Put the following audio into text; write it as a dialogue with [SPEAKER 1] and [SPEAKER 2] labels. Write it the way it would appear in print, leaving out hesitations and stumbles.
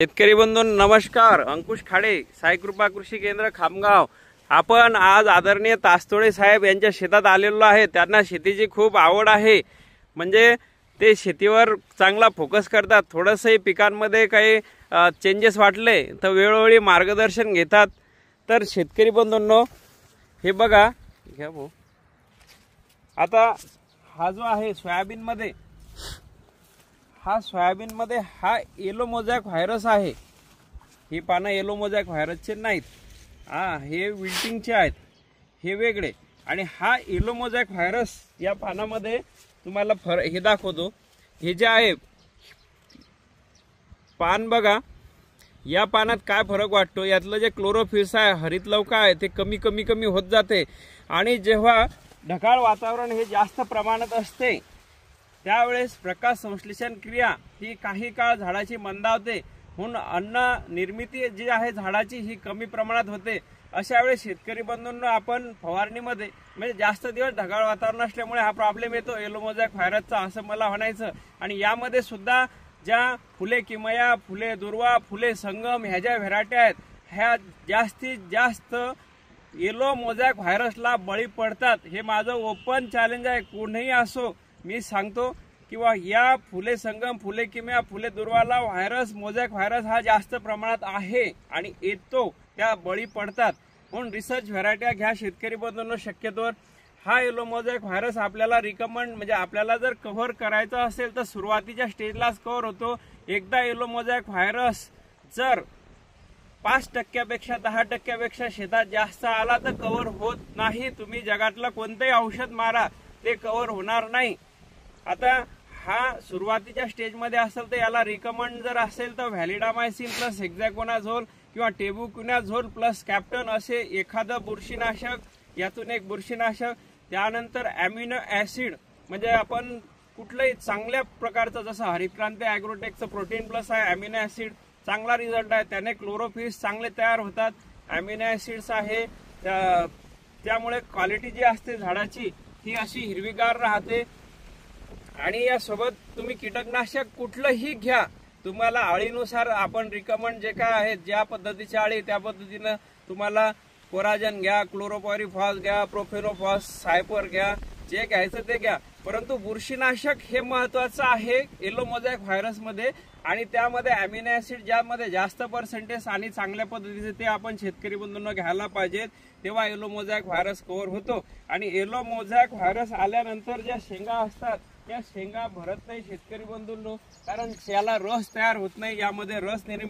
[SPEAKER 1] शेतकरी बंधू नमस्कार। अंकुश खाडे, साई कृपा कृषी केंद्र खामगाव। आपण आज आदरणीय तास्तोळे साहेब यांच्या शेतात आलेलो आहे। त्यांना शेतीची खूप आवड आहे, म्हणजे ते शेतीवर चांगला फोकस करतात। थोडंसं पिकांमध्ये काही चेंजेस वाटले तर वेळोवेळी मार्गदर्शन घेतात। तर शेतकरी बंधूंनो हे बघा, घ्या भाऊ। आता हा जो आहे सोयाबीन मध्ये, सोयाबीन मध्ये हा येलो मोझॅक व्हायरस आहे। ही पानं येलो मोझॅक व्हायरसचे नाहीत, हे विल्टिंगचे आहेत, हे वेगळे। आणि हा येलो मोझॅक व्हायरस या पानामध्ये तुम्हाला हे दाखवतो। हे जे आहे पान बघा, या पानात काय फरक वाटतो, यातलं जे क्लोरोफिल्स आहे, हरितलवका आहे, ते कमी कमी कमी होत जाते। आणि जेव्हा ढगाळ वातावरण हे जास्त प्रमाणात असते त्यावेळेस प्रकाश संश्लेषण क्रिया ही काही काळ झाडाची मंदावते, म्हणून अन्न निर्मिती जी आहे झाडाची ही कमी प्रमाणात होते। अशा वेळेस शेतकरी बंधूंनो आपण फवारणीमध्ये म्हणजे जास्त दिवस ढगाळ वातावरण असल्यामुळे हा प्रॉब्लेम येतो येलो मोझॅक व्हायरसचा, असं मला म्हणायचं। आणि यामध्ये सुद्धा ज्या फुले किमया, फुले दुर्वा, फुले संगम ह्या ज्या व्हेरायटी आहेत, ह्या जास्तीत जास्त येलो मोझॅक व्हायरसला बळी पडतात। हे माझं ओपन चॅलेंज आहे, कोणीही असो मी सांगतो किंवा या फुले संगम, फुले किमया, फुले दुर्वाला व्हायरस, मोझॅक व्हायरस हा जास्त प्रमाणात आहे आणि येतो, त्या बळी पडतात। म्हणून रिसर्च व्हेरायटी घ्या शेतकरी बंधूंनो। शक्यतोवर हा येलो मोझॅक व्हायरस आपल्याला रिकमेंड म्हणजे आपल्याला जर कव्हर करायचा असेल तर सुरुवातीच्या स्टेजलाच कव्हर होतो। एकदा येलो मोझॅक व्हायरस जर 5% 10% शेतात जास्त आला तर कव्हर होत नाही। तुम्ही जगातलं कोणतेही औषध मारा, ते कव्हर होणार नाही। आता हा सुरुवातीच्या स्टेजमध्ये असेल तर याला रिकमेंड जर असेल तर व्हॅलिडामायसिन प्लस हेक्झाकोनाझोल किंवा टेबुकुनाझोल प्लस कॅप्टन असे एखादं बुरशीनाशक, यातून एक बुरशीनाशक, त्यानंतर अॅमिनो ऍसिड म्हणजे आपण कुठलंही चांगल्या प्रकारचं, जसं हरितक्रांती ॲग्रोटेकचं प्रोटीन प्लस आहे, अॅमिनो ऍसिड चांगला रिझल्ट आहे, त्याने क्लोरोफिल्स चांगले तयार होतात, अॅमिनो ऍसिड्स आहे, त्यामुळे क्वालिटी जी असते झाडाची ही अशी हिरवीगार राहते। आणि यासोबत तुम्ही कीटकनाशक कुठलंही घ्या, तुम्हाला अळीनुसार आपण रिकमेंड जे काय आहे, ज्या पद्धतीची अळी त्या पद्धतीनं तुम्हाला कोराजन घ्या, क्लोरोपायरिफॉस घ्या, प्रोफेनोफॉस, सायपर घ्या, जे घ्यायचं ते घ्या। परंतु बुरशीनाशक हे महत्वाचं आहे येलो मोझॅक व्हायरस मध्ये, आणि त्यामध्ये अॅमिनो ऍसिड ज्यामध्ये जास्त पर्सेंटेज आणि चांगल्या पद्धतीचे ते आपण शेतकरी बंधूंना घ्यायला पाहिजेत, तेव्हा येलो मोझॅक व्हायरस कव्हर होतो। आणि येलो मोझॅक व्हायरस आल्यानंतर ज्या शेंगा असतात त्या शेंगा भरत नाही शेतकरी बंधूंनो, कारण याला रस तयार होत नाही, यामध्ये रस निर्मिती